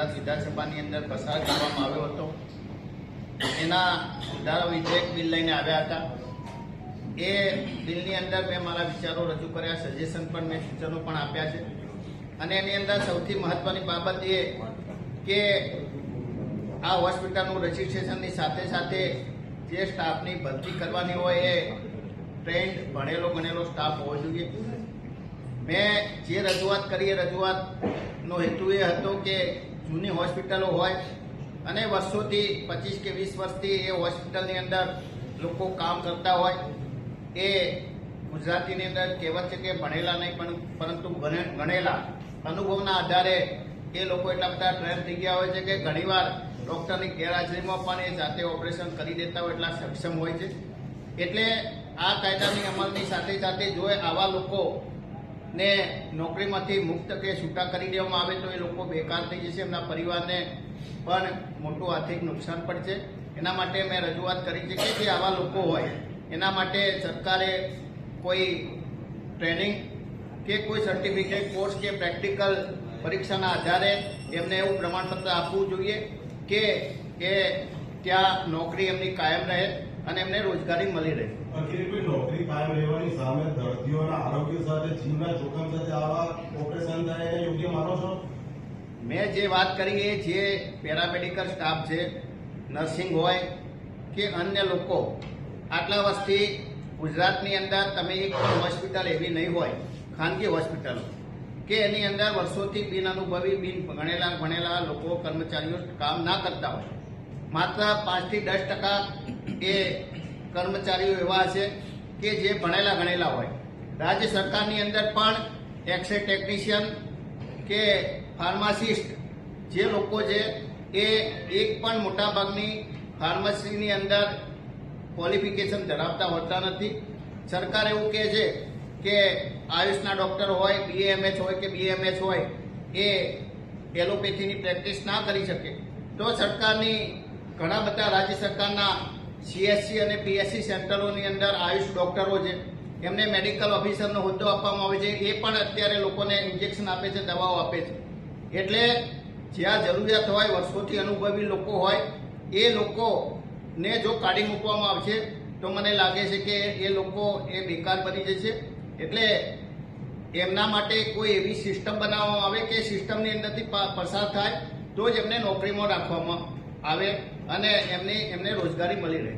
ગુજરાત વિધાનસભાની અંદર પસાર કરવામાં આવ્યો હતો. એના સુધારા વિધેયક બિલ લઈને આવ્યા હતા. એ બિલની અંદર મેં મારા વિચારો રજૂ કર્યા, સજેશન પણ મેં સૂચનો પણ આપ્યા છે. અને એની અંદર સૌથી મહત્વની બાબત એ કે આ હોસ્પિટલનું રજિસ્ટ્રેશનની સાથે સાથે જે સ્ટાફની ભરતી કરવાની હોય એ ટ્રેન્ડ ભણેલો ગણેલો સ્ટાફ હોવો જોઈએ. મેં જે રજૂઆત કરી એ રજૂઆતનો હેતુ એ હતો કે જૂની હોસ્પિટલો હોય અને વર્ષોથી 25 કે 20 વર્ષથી એ હોસ્પિટલની અંદર લોકો કામ કરતા હોય, એ ગુજરાતીની અંદર કહેવત છે કે ભણેલા નહીં પરંતુ ગણેલા અનુભવના આધારે એ લોકો એટલા બધા ટ્રેન થઈ ગયા હોય છે કે ઘણીવાર ડૉક્ટરની ગેરહાજરીમાં પણ એ જાતે ઓપરેશન કરી દેતા હોય, એટલા સક્ષમ હોય છે. એટલે આ કાયદાની અમલની સાથે સાથે જો આવા લોકોને નોકરીમાંથી મુક્ત કે છૂટા કરી દેવામાં આવે તો એ લોકો બેકાર થઈ જશે, એમના પરિવારને પણ મોટું આર્થિક નુકસાન પડશે. એના માટે મેં રજૂઆત કરી છે કે જે આવા લોકો હોય એના માટે સરકારે કોઈ ટ્રેનિંગ કે કોઈ સર્ટિફિકેટ કોર્સ કે પ્રેક્ટિકલ પરીક્ષાના આધારે એમને એવું પ્રમાણપત્ર આપવું જોઈએ કે એ ત્યાં નોકરી એમની કાયમ રહે અને એમને રોજગારી મળી રહે. નોકરી કાયમ રહેવાની સામે દર્દીઓના આરોગ્ય સાથે જીવના જોખમ સાથે આવા ઓપરેશન થાય એને યોગ્ય માનો છો? મેં જે વાત કરી એ જે પેરામેડિકલ સ્ટાફ છે, નર્સિંગ હોય કે અન્ય લોકો, આટલા વર્ષથી ગુજરાતની અંદર તમે એક પણ હોસ્પિટલ એવી નહીં હોય, ખાનગી હોસ્પિટલો કે એની અંદર વર્ષોથી બિન અનુભવી ભણેલા લોકો કર્મચારીઓ કામ ના કરતા હોય. માત્ર 5 થી 10% એ કર્મચારીઓ એવા હશે કે જે ભણેલા ગણેલા હોય. રાજ્ય સરકારની અંદર પણ એક્સરે ટેકનિશિયન કે ફાર્માસિસ્ટ જે લોકો છે એ એક પણ મોટાભાગની ફાર્મસીની અંદર ક્વોલિફિકેશન ધરાવતા હોતા નથી. સરકાર એવું કહે છે કે આયુષના ડૉક્ટર હોય, BAMH હોય કે BMH હોય, એ એલોપેથીની પ્રેક્ટિસ ના કરી શકે તો સરકારની ઘણા બધા રાજ્ય સરકારના CSC અને PSC સેન્ટરોની અંદર આયુષ ડૉક્ટરો છે, એમને મેડિકલ ઓફિસરનો હોદ્દો આપવામાં આવે છે. એ પણ અત્યારે લોકોને ઇન્જેક્શન આપે છે, દવાઓ આપે છે. એટલે જ્યાં જરૂરિયાત હોય, વર્ષોથી અનુભવી લોકો હોય, એ લોકોને જો કાઢી મૂકવામાં આવશે તો મને લાગે છે કે એ લોકો એ બેકાર બની જશે. એટલે એમના માટે કોઈ એવી સિસ્ટમ બનાવવામાં આવે કે સિસ્ટમની અંદરથી પસાર થાય તો જ એમને નોકરીમાં રાખવામાં આવે અને એમને રોજગારી મળી રહે.